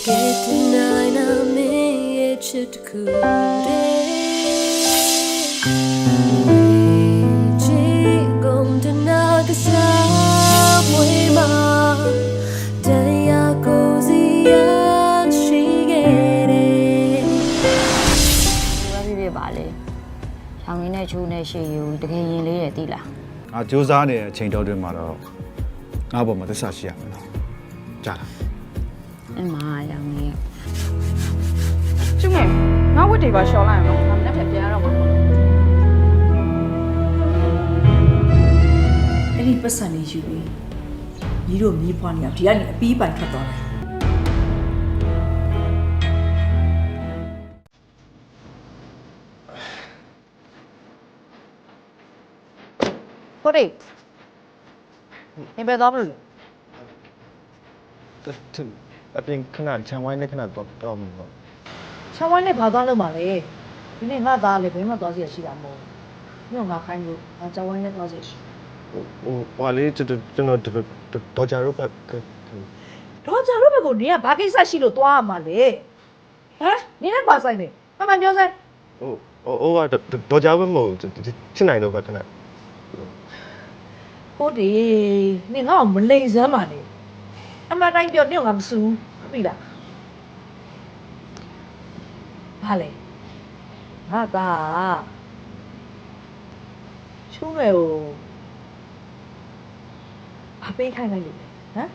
Get tonight I'm in it cool Gom tonight the subway ma Daya cozy she get it ဘာဖြစ်ဖြစ်ပါလေ။ရောင်ရင်းနဲ့ချိုးနဲ့ရှေ့ယူတကယ်ရင်လေးရည်တိလား ငါစူးစမ်းနေတဲ့အချိန်တော်တွင်မှာတော့ငါ့ဘောမှာသစ္စာရှိရမယ်နော်ကြားလား ။အမရောင်ရင်း ကျုံငယ်ငါဝတ်တွေပါရှော်လိုက်အောင်ငါမနေ့ပြန်ရတော့မှာ အဲ့ဒီပတ်စံလေးယူပြီးညီတို့မြေးဖွားနေအောင်ဒီကနေအပီးပိုင်ထွက်သွားတယ် ဟုတ်တယ်နေပဲသွားမလို့ အပြင်ခဏခြံဝိုင်းနဲ့ခဏတော့မှာပေါ့ ချောင်းဝိုင်းနဲ့ဘာသွားလို့မှလဲဒီနေ့ငါသားလည်းဘယ်မှသွားစီရရှိတာမဟုတ်ဘူးညငါခိုင်းလို့ငါချောင်းဝိုင်းနဲ့သွားစီရှိ ဟိုလေကျွန်တော်ဒေါ်ဂျာတို့ဘက် တော့ကြတော့ဘကိုနေကဘာကိစ္စရှိလို့သွားရမှာလဲဟမ်နေနဲ့ပါဆိုင်နေမပြောစမ်း ဟိုကဒေါ်ဂျာဘက်မဟုတ်ချစ်နိုင်တော့ဘက်ခဏ ဟုတ်တယ်နေငါ့ကိုမလိန်စမ်းပါနဲ့အမှန်တိုင်းပြောနေငါမစူးပြီလားဘာလဲငါသားချူးမယ်ကိုအပေးခိုင်းလိုက်လို့ဟမ်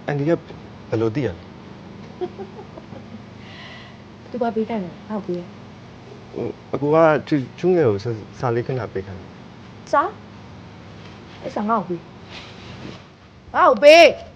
အန်ဒီကဘယ်လိုတည်ရလဲ သူဘာပေးခိုင်းလဲဟုတ်ပြီ အကူကချူးငယ်ကိုစာလေးခဏပေးခိုင်း စားအဲ့စားငါ့ကိုပေးငါ့ကိုပေး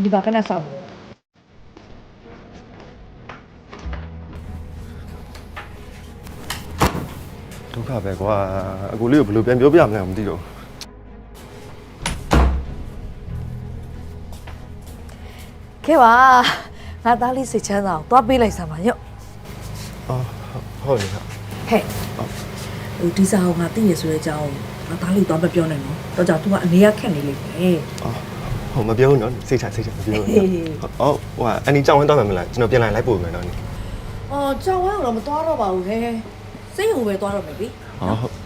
ဒီဘာကနဆောက် ဒုက္ခပဲကွာအကူလေးကိုဘယ်လိုပြန်ပြောပြမလဲမသိတော့ ခဲ့ပါငါသားလေးစိတ်ချမ်းသာအောင်သွားပေးလိုက်စမ်းပါညော့ အော်ဟုတ်လေ ဟဲ့ဟိုဒီစာဟောငါသိရဆိုတဲ့အကြောင်းငါသားလေးတော့မပြောနဲ့နော်တော့ကြောင့် तू ကအနေရခက်နေလိမ့်မယ် ဟိုမပြောဘူးနော်စိတ်ချမပြောဘူးဟုတ်ဟိုအန်ဒီကြောင်းဝင်းတော့မယ်မလားကျွန်တော်ပြန်လာလိုက်ပို့မယ်နော် အော်ကြောင်ဝမ်းတော့မသွားတော့ပါဘူးဟဲ့စိတ်ဟိုပဲသွားတော့မယ်ပြီ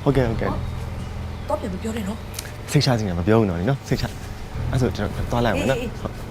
ဟုတ်ကဲ့ တော့ပြန်မပြောနဲ့နော် စိတ်ချစီနေမပြောဘူးနော်နော်စိတ်ချအဲ့ဆိုကျွန်တော်သွားလိုက်အောင်နော် Get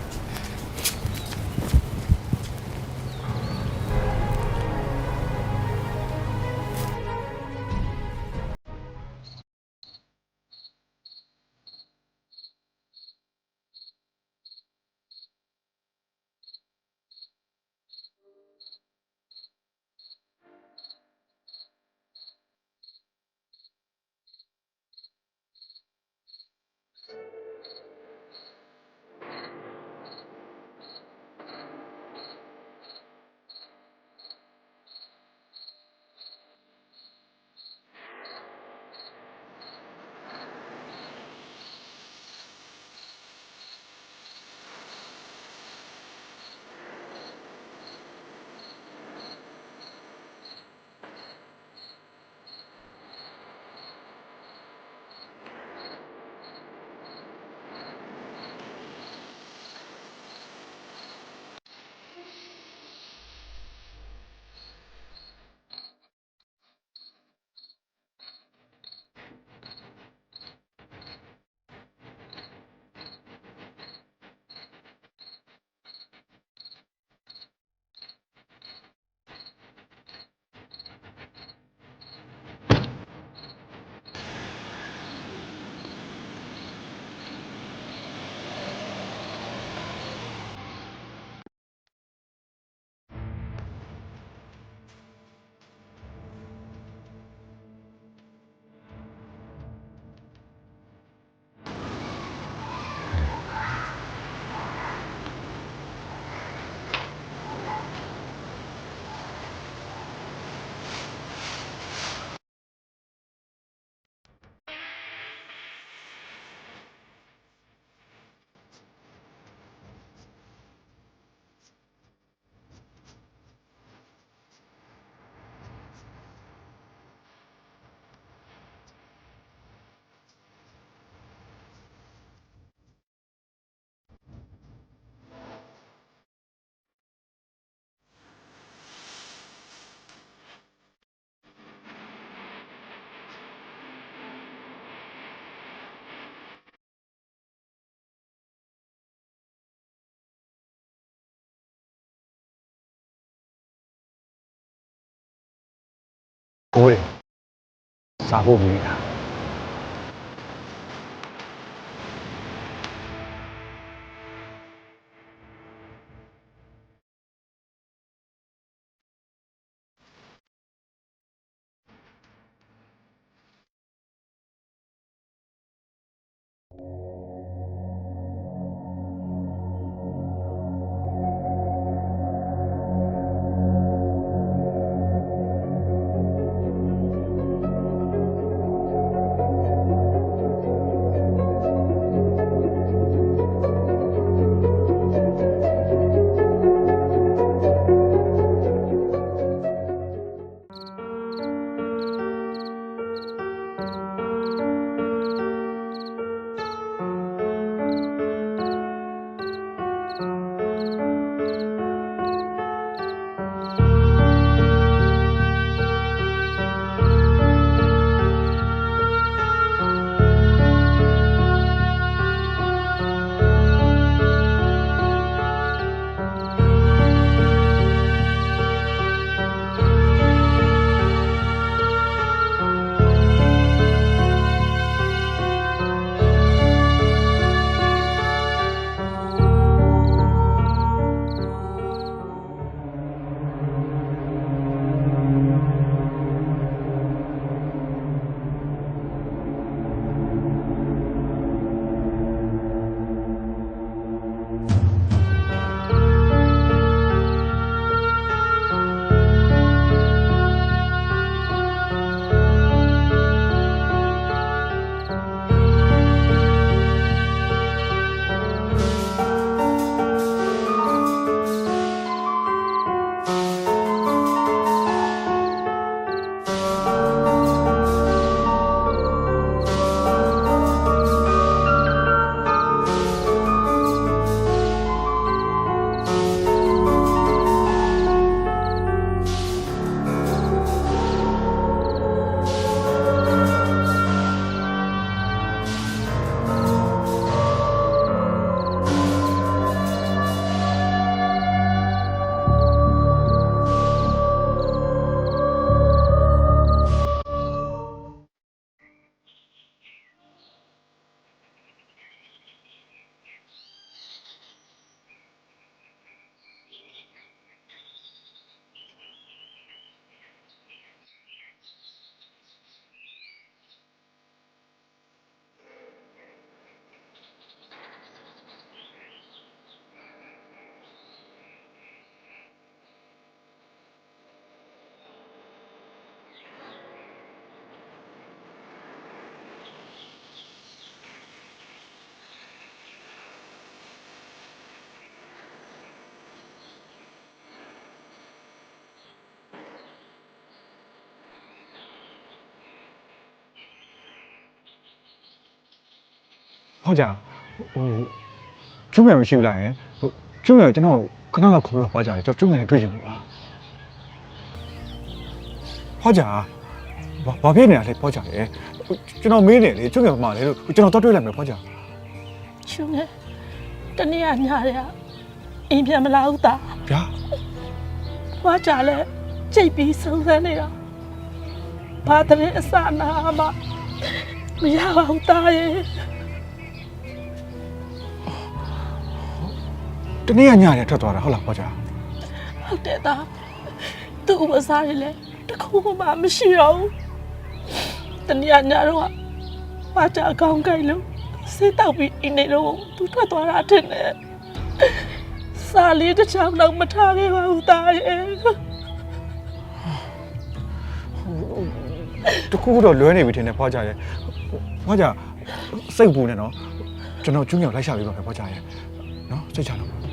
ကိုယ်စာဖို့ပြီးတာ ဟုတ်ကြဟိုကျွမ်းမယ်မရှိဘူးလားဟင်ဟိုကျွမ်းမယ်ကျွန်တော်ခဏလောက်ခေါ်ပြီးတော့ဟောကြတယ်ကျွန်တော်ကျွမ်းမယ်တွေ့ချင်ဘူးလားဟောကြဘာဖြစ်နေတာလဲဟောကြတယ်ကျွန်တော်မေးနေလေကျွမ်းမယ်မှာလေလို့ကျွန်တော်တော့တွေ့လိုက်မယ်ဟောကြ ရှုံးနေတနေ့ကညာရအိမ်ပြန်မလာဘူးသား ဗျာ ဘာကြလဲကြိတ်ပြီးစုံစမ်းနေတာဘာတည်းအစနာမမရပါဘူးသားရဲ့ တနေ့ကညနေထွက်သွားတာဟုတ်လားဟောကြ ဟုတ်တယ်သားသူ့ဥပစားရလဲတခုမှမရှိတော့ဘူးတနေ့ကညာတော့ဘာကြအကောင်းကြိုက်လို့စိတ်တောက်ပြီးအိမ်နေတော့သူထွက်သွားတာတဲ့နဲ့စာလေးတစ်ချောင်းတော့မထားခဲ့ပါဘူးသားရဲ့ တခုခုတော့လွဲနေပြီထင်တယ်ဟောကြရဲ့ဟောကြစိတ်ပူနေနော်ကျွန်တော်ကျွမ်းမြောက်လိုက်ရှာပြီးပါမယ်ဟောကြရဲ့နော်စိတ်ချတော့ ဟ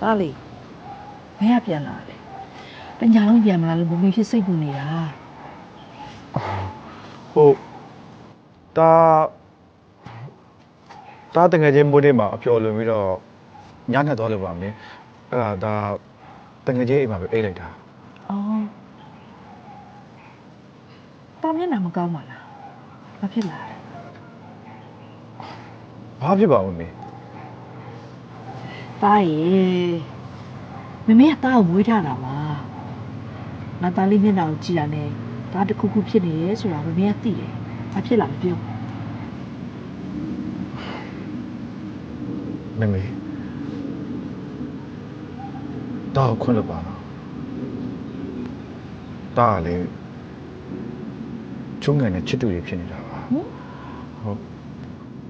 သားလေးဘယ်ကပြန်လာလဲတညာလုံးပြန်မလာလို့မမေဖြစ်စိတ်ပူနေတာ ဟုတ်ဒါတငယ်ချင်းမိုးနေ့မှာအပျော်လွန်ပြီးတော့ညနေသွားလို့ပါမင်းအဲ့ဒါတငယ်ချင်းအိမ်မှာပဲအိတ်လိုက်တာ အော်တာမျက်နှာမကောင်းပါလားဘာဖြစ်လာလဲ ဘာဖြစ်ပါဦးမင်း သားရေမမေကသားကိုမွေးထားတာပါငါသားလေးမျက်နှာကိုကြည့်တာနဲ့သားတစ်ခုခုဖြစ်နေရဲဆိုတာမမေကသိတယ်ဘာဖြစ်လာလဲပြော မမေတော့ခွင့်လို့ပါတော့ဒါကလေချုံငယ်နဲ့ချစ်တူတွေဖြစ်နေတာပါဟုတ်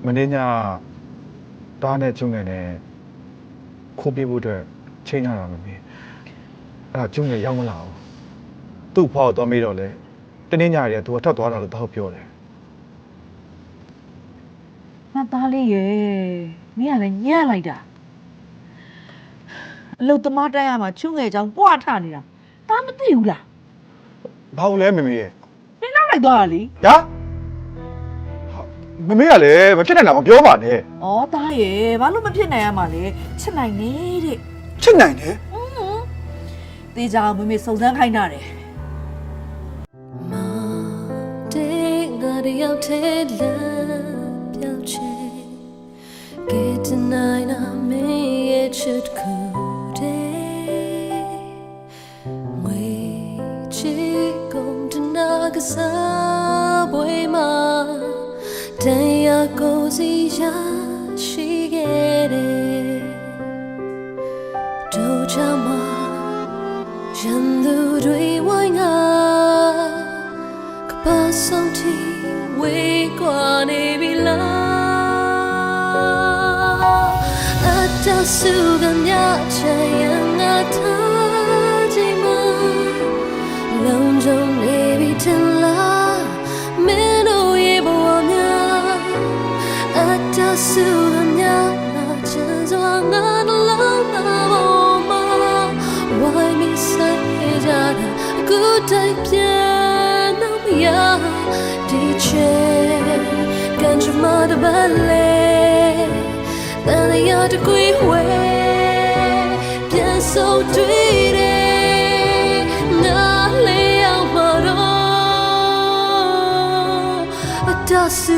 မင်းညတားနဲ့ချုံငယ်နဲ့ခိုးပြဖို့အတွက်ချိန်ရတာမမေအဲ့ဒါချုံငယ်ရောက်မလာဘူးသူ့ဖောက်တော့မေးတော့လေတနေ့ညရီကသူကထွက်သွားတာလို့တော့ပြောတယ် ငါသားလေးရေမင်းကလည်းညံ့လိုက်တာအလုတ်သမားတိုက်ရမှာချွငယ်ချောင်းပွားထနေတာသားမသိဘူးလား ဘာလို့လဲမမေရဲ့ မင်းနောက်လိုက်သွားတာလေ ဟာမမေကလည်းမဖြစ်နိုင်တာမပြောပါနဲ့ ဩသားရေဘာလို့မဖြစ်နိုင်ရမှာလဲချစ်နိုင်နေတဲ့ ချစ်နိုင်တယ် တေးကြအောင်မမေစုံစမ်းခိုင်းတာတယ် Day out love your chain Get tonight I may it should go day Wait chick on to Nagasabwe ma Day I go see ya she get it Do chama Jandu dui wanga Kapasonti we kwane bila Ata suganya chayanga tajima Longjong nebi tilla Meno yebo amya Ata suganya chazwanga nalanga boma Why me say jada good day piano ya DJ can't you mother ballet then the other queen way bien so tweety na lay out my door a dust